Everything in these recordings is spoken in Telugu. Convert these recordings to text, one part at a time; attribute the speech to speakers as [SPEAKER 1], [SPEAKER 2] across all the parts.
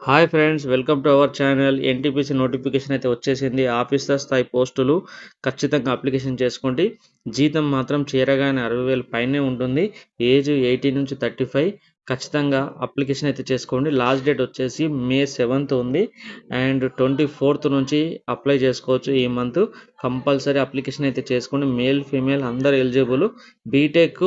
[SPEAKER 1] Hi friends, welcome to our channel. NTPC notification అయితే వచ్చేసింది. ఆఫీసర్ స్థాయి పోస్టులు ఖచ్చితంగా అప్లికేషన్ చేసుకోండి. జీతం మాత్రం చేరగానే 60,000 పైనే ఉంటుంది. ఏజ్ 18 నుంచి 35. ఖచ్చితంగా అప్లికేషన్ అయితే చేసుకోండి. లాస్ట్ డేట్ వచ్చేసి మే 7th ఉంది. అండ్ 24th నుంచి అప్లై చేసుకోవచ్చు. ఈ మంత్ కంపల్సరీ అప్లికేషన్ అయితే చేసుకోండి. మేల్ ఫీమేల్ అందరు eligible. BTech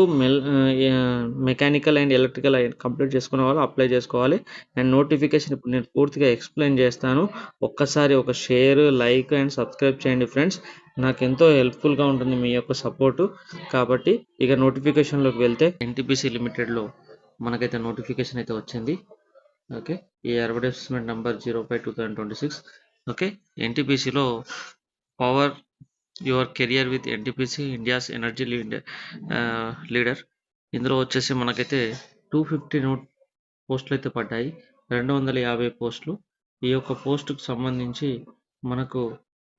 [SPEAKER 1] mechanical and electrical complete చేసుకున్న వాళ్ళు అప్లై చేసుకోవాలి. అండ్ నోటిఫికేషన్ ఇప్పుడు నేను పూర్తిగా ఎక్స్ప్లెయిన్ చేస్తాను. ఒక్కసారి ఒక షేర్, లైక్ అండ్ సబ్స్క్రైబ్ చేయండి ఫ్రెండ్స్. నాకు ఎంతో హెల్ప్ఫుల్గా ఉంటుంది మీ యొక్క సపోర్టు. కాబట్టి ఇక నోటిఫికేషన్లోకి వెళ్తే ఎన్టీపీసీ లిమిటెడ్లో మనకైతే నోటిఫికేషన్ అయితే వచ్చింది. ఓకే, ఈ అడ్వర్టైజ్మెంట్ నంబర్ 05/2026. ఓకే, ఎన్టీపీసీలో power your career with NTPC India's energy leader. ఇందులో వచ్చేసి మనకైతే 250 పోస్టులు అయితే పడ్డాయి. 250 పోస్టులు. ఈ యొక్క పోస్టుకు సంబంధించి మనకు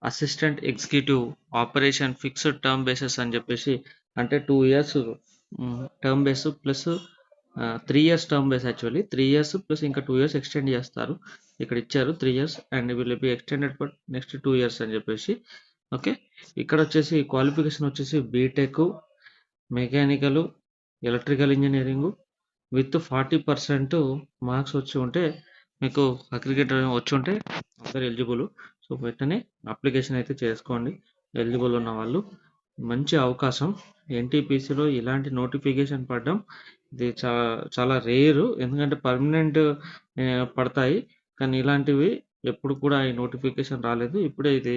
[SPEAKER 1] assistant executive operation fixed term bases అని చెప్పేసి, అంటే 2 years term base plus 3 years term base. Actually 3 years plus ఇంకా 2 ఇయర్స్ ఎక్స్టెండ్ చేస్తారు. ఇక్కడ ఇచ్చారు 3 years and will be extended for next 2 years అని చెప్పేసి. ఓకే, ఇక్కడ వచ్చేసి క్వాలిఫికేషన్ వచ్చేసి BTech mechanical electrical engineering with 40% marks వచ్చి ఉంటే, మీకు అగ్రిగేట్ వచ్చి ఉంటే అందరు ఎలిజిబుల్. సో వెంటనే అప్లికేషన్ అయితే చేసుకోండి ఎలిజిబుల్ ఉన్న వాళ్ళు. మంచి అవకాశం. ఎన్టీపీసీలో ఇలాంటి నోటిఫికేషన్ పడడం ఇది చాలా రేరు. ఎందుకంటే పర్మనెంట్ పడతాయి, కానీ ఇలాంటివి ఎప్పుడు కూడా ఈ నోటిఫికేషన్ రాలేదు. ఇప్పుడే ఇది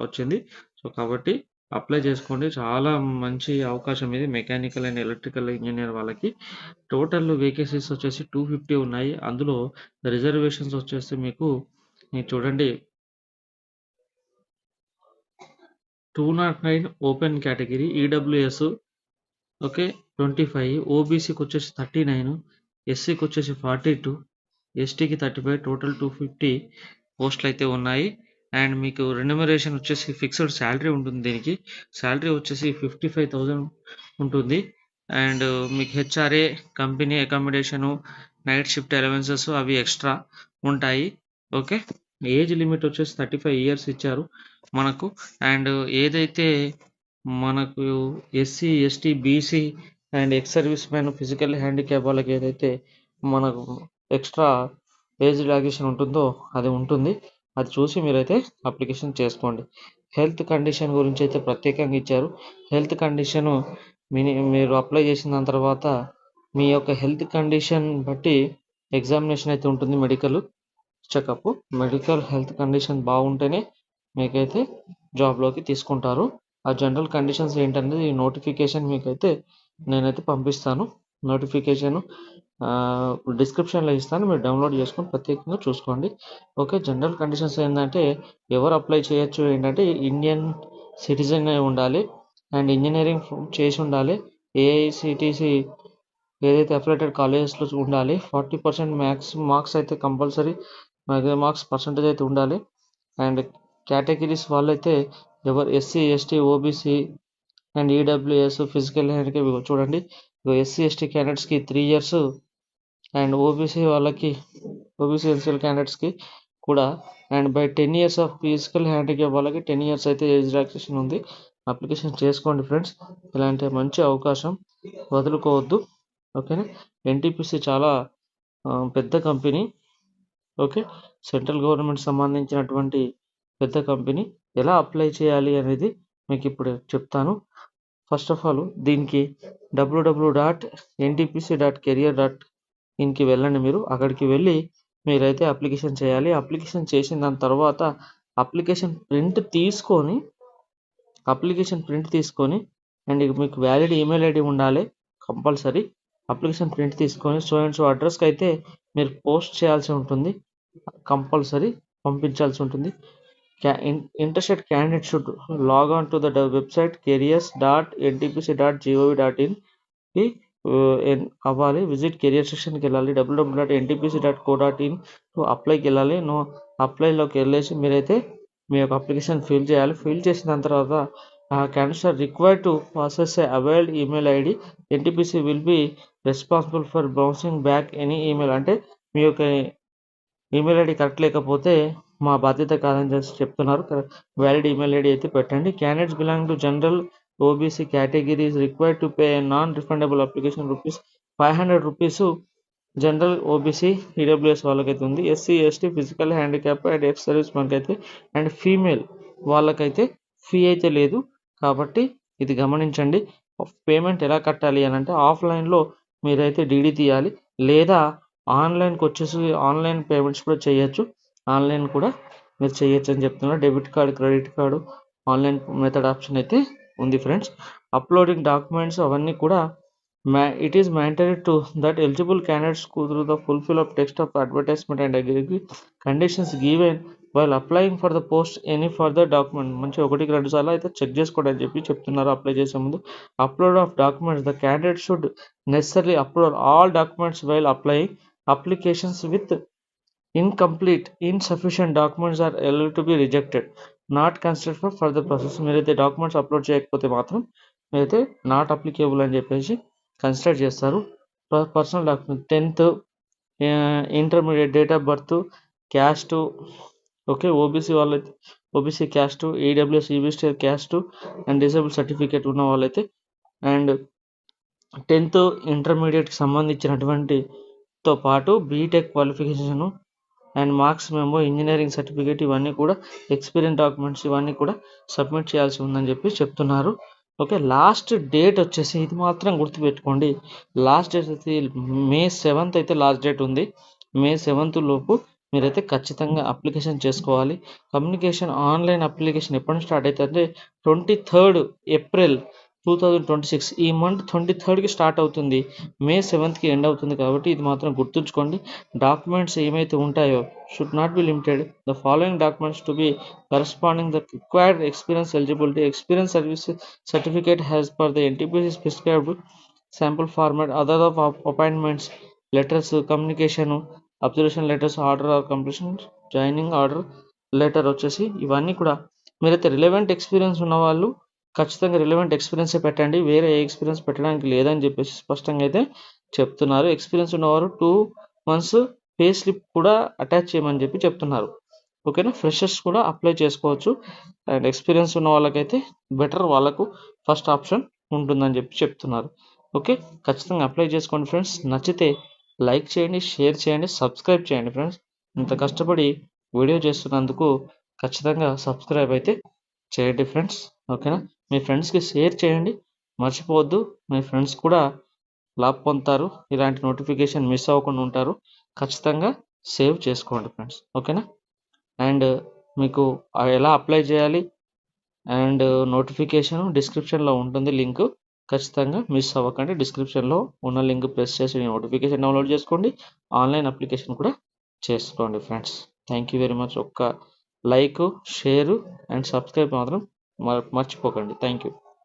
[SPEAKER 1] వచ్చింది. సో కాబట్టి అప్లై చేసుకోండి. చాలా మంచి అవకాశం ఇది మెకానికల్ అండ్ ఎలక్ట్రికల్ ఇంజనీర్ వాళ్ళకి. టోటల్ వేకెన్సీస్ వచ్చేసి 250 ఉన్నాయి. అందులో రిజర్వేషన్స్ వచ్చేసి మీకు చూడండి, 209 ఓపెన్ కేటగిరీ, ఈడబ్ల్యూఎస్ ఓకే 25, ఓబీసీకి వచ్చేసి 39, ఎస్సీకి వచ్చేసి 42, ఎస్టీకి 35, టోటల్ 250 పోస్టులు అయితే ఉన్నాయి. అండ్ మీకు రెన్యుమరేషన్ వచ్చేసి ఫిక్స్డ్ శాలరీ ఉంటుంది. దీనికి శాలరీ వచ్చేసి 55,000 ఉంటుంది. అండ్ మీకు HRA company accommodation, night shift allowances అవి ఎక్స్ట్రా ఉంటాయి. ఓకే, ఏజ్ లిమిట్ వచ్చేసి 35 ఇయర్స్ ఇచ్చారు మనకు. అండ్ ఏదైతే మనకు SC, ST, BC and ex service man, physical handicap వాళ్ళకి ఏదైతే మనకు ఎక్స్ట్రా ఏజ్ రిలాక్సేషన్ ఉంటుందో అది ఉంటుంది. అది చూసి మీరైతే అప్లికేషన్ చేసుకోండి. హెల్త్ కండిషన్ గురించి అయితే ప్రత్యేకంగా ఇచ్చారు. హెల్త్ కండిషను మీరు అప్లై చేసిన దాని తర్వాత మీ యొక్క హెల్త్ కండిషన్ బట్టి ఎగ్జామినేషన్ అయితే ఉంటుంది. Medical checkup, medical health condition బాగుంటేనే మీకైతే జాబ్లోకి తీసుకుంటారు. ఆ జనరల్ కండిషన్స్ ఏంటనేది ఈ నోటిఫికేషన్ మీకైతే నేనైతే పంపిస్తాను. నోటిఫికేషన్ డిస్క్రిప్షన్లో ఇస్తాను, మీరు డౌన్లోడ్ చేసుకొని ప్రత్యేకంగా చూసుకోండి. ఓకే, జనరల్ కండిషన్స్ ఏంటంటే ఎవరు అప్లై చేయొచ్చు ఏంటంటే ఇండియన్ సిటిజన్ అయి ఉండాలి అండ్ ఇంజనీరింగ్ చేసి ఉండాలి. ఏఐసిటిసి ఏదైతే అఫిలియేటెడ్ కాలేజెస్లో ఉండాలి. 40% మార్క్స్ అయితే కంపల్సరీ మార్క్స్ పర్సంటేజ్ అయితే ఉండాలి. అండ్ కేటగిరీస్ వాళ్ళైతే ఎవరు SC, ST, OBC and EWS physical handicap చూడండి. ఎస్సీ ఎస్టీ క్యాండిడేట్స్కి 3 ఇయర్స్ అండ్ ఓబీసీ వాళ్ళకి, ఓబీసీ ఎన్సీఎల్ క్యాండిడేట్స్కి కూడా and by 10 years of physical handicap వాళ్ళకి 10 ఇయర్స్ అయితే ఏజ్ రిలాక్సేషన్ ఉంది. అప్లికేషన్ చేసుకోండి ఫ్రెండ్స్. ఇలాంటి మంచి అవకాశం వదులుకోవద్దు. ఓకేనా, ఎన్టీపీసీ చాలా పెద్ద కంపెనీ. ఓకే, సెంట్రల్ గవర్నమెంట్ సంబంధించినటువంటి పెద్ద కంపెనీ. ఎలా అప్లై చేయాలి అనేది మీకు ఇప్పుడు చెప్తాను. ఫస్ట్ ఆఫ్ ఆల్ దీనికి www.ntpc.career.inకి వెళ్ళండి. మీరు అక్కడికి వెళ్ళి మీరైతే అప్లికేషన్ చేయాలి. అప్లికేషన్ చేసిన దాని తర్వాత అప్లికేషన్ ప్రింట్ తీసుకొని అండ్ మీకు వ్యాలిడ్ ఈమెయిల్ ఐడి ఉండాలి కంపల్సరీ. అప్లికేషన్ ప్రింట్ తీసుకొని సో అండ్ సో అడ్రస్కి అయితే మీరు పోస్ట్ చేయాల్సి ఉంటుంది, కంపల్సరీ పంపించాల్సి ఉంటుంది. Interested candidate should log on to the website careers.ntpc.gov.in కి అవ్వాలి. విజిట్ కెరియర్ సెక్షన్కి వెళ్ళాలి. www.ntpc.co.in టు అప్లైకి వెళ్ళాలి. అప్లైలోకి వెళ్ళేసి మీరైతే మీ యొక్క అప్లికేషన్ ఫిల్ చేయాలి. ఫిల్ చేసిన తర్వాత candidates are required to process a availed email ID. NTPC will be responsible for bouncing back any email. అంటే మీ యొక్క ఈమెయిల్ ఐడి కరెక్ట్ లేకపోతే మా బాధ్యత కాదని చెప్తున్నారు. వ్యాలిడ్ ఈమెయిల్ ఐడి అయితే పెట్టండి. Candidates belong to general OBC category is required to pay non refundable application ₹500 general OBC EWS వాళ్ళకైతే ఉంది. SC ST physical handicap and ex service మనకైతే అండ్ ఫీమేల్ వాళ్ళకైతే ఫీ అయితే లేదు. కాబట్టి ఇది గమనించండి. పేమెంట్ ఎలా కట్టాలి అని అంటే ఆఫ్లైన్లో మీరైతే డీడీ తీయాలి, లేదా ఆన్లైన్కి వచ్చేసి ఆన్లైన్ పేమెంట్స్ కూడా చేయొచ్చు. ఆన్లైన్ కూడా మీరు చేయొచ్చు అని చెప్తున్నారు. Debit card, credit card, online method option అయితే ఉంది ఫ్రెండ్స్. అప్లోడింగ్ డాక్యుమెంట్స్ అవన్నీ కూడా it is mandatory to that eligible candidates go through the fulfill of text of advertisement and agree conditions given while applying for the post any further document మంచి 1-2 సార్లు అయితే చెక్ చేసుకోండి అని చెప్తున్నారు. అప్లై చేసే ముందు upload of documents the candidate should necessary upload all documents while applying applications with incomplete insufficient documents are eligible to be rejected not considered for further process. మీరైతే డాక్యుమెంట్స్ అప్లోడ్ చేయకపోతే మాత్రం మీరైతే నాట్ అప్లికేబుల్ అని చెప్పేసి కన్సిడర్ చేస్తారు. Personal document 10th intermediate date of birth, caste, okay, OBC వాళ్ళైతే OBC caste, EWS EBC caste and disable certificate ఉన్న వాళ్ళైతే అండ్ 10th ఇంటర్మీడియట్కి సంబంధించినటువంటి తో పాటు BTech qualification and marks memo, engineering certificate ఇవన్నీ కూడా ఎక్స్పీరియన్స్ డాక్యుమెంట్స్ ఇవన్నీ కూడా సబ్మిట్ చేయాల్సి ఉందని చెప్తున్నారు. ఓకే, లాస్ట్ డేట్ వచ్చేసి ఇది మాత్రం గుర్తుపెట్టుకోండి. లాస్ట్ డేట్ అయితే May 7th అయితే లాస్ట్ డేట్ ఉంది. May 7th లోపు మీరైతే ఖచ్చితంగా అప్లికేషన్ చేసుకోవాలి. కమ్యూనికేషన్ ఆన్లైన్ అప్లికేషన్ ఎప్పటి స్టార్ట్ అవుతుంది అంటే 23rd April 2026 ఈ మంత్ 23కి స్టార్ట్ అవుతుంది. May 7th ఎండ్ అవుతుంది. కాబట్టి ఇది మాత్రం గుర్తుంచుకోండి. డాక్యుమెంట్స్ ఏమైతే ఉంటాయో should not be limited the following documents to be corresponding the required experience eligibility experience service certificate has per the NTPC specified sample format other of appointments letters, communication, observation letters, order or completion, joining order letter వచ్చేసి ఇవన్నీ కూడా మీరైతే రిలవెంట్ ఎక్స్పీరియన్స్ ఉన్న వాళ్ళు ఖచ్చితంగా రిలవెంట్ ఎక్స్పీరియన్సే పెట్టండి. వేరే ఏ ఎక్స్పీరియన్స్ పెట్టడానికి లేదని చెప్పేసి స్పష్టంగా అయితే చెప్తున్నారు. ఎక్స్పీరియన్స్ ఉన్నవారు 2 months పే స్లిప్ కూడా అటాచ్ చేయమని చెప్తున్నారు. ఓకేనా, ఫ్రెషర్స్ కూడా అప్లై చేసుకోవచ్చు. అండ్ ఎక్స్పీరియన్స్ ఉన్న వాళ్ళకైతే బెటర్, వాళ్ళకు ఫస్ట్ ఆప్షన్ ఉంటుందని చెప్తున్నారు. ఓకే, ఖచ్చితంగా అప్లై చేసుకోండి ఫ్రెండ్స్. నచ్చితే లైక్ చేయండి, షేర్ చేయండి, సబ్స్క్రైబ్ చేయండి ఫ్రెండ్స్. ఇంత కష్టపడి వీడియో చేస్తున్నందుకు ఖచ్చితంగా సబ్స్క్రైబ్ అయితే చేయండి ఫ్రెండ్స్. ఓకేనా, మీ ఫ్రెండ్స్కి షేర్ చేయండి, మర్చిపోవద్దు. మీ ఫ్రెండ్స్ కూడా లాభ పొందుతారు, ఇలాంటి నోటిఫికేషన్ మిస్ అవ్వకుండా ఉంటారు. ఖచ్చితంగా సేవ్ చేసుకోండి ఫ్రెండ్స్. ఓకేనా, అండ్ మీకు ఎలా అప్లై చేయాలి అండ్ నోటిఫికేషన్ డిస్క్రిప్షన్లో ఉంటుంది లింక్. ఖచ్చితంగా మిస్ అవ్వకండి. డిస్క్రిప్షన్లో ఉన్న లింక్ ప్రెస్ చేసి నోటిఫికేషన్ డౌన్లోడ్ చేసుకోండి. ఆన్లైన్ అప్లికేషన్ కూడా చేసుకోండి friends. Thank you very much. ఒక్క లైక్, షేరు అండ్ సబ్స్క్రైబ్ మాత్రం మర్చిపోకండి. Thank you.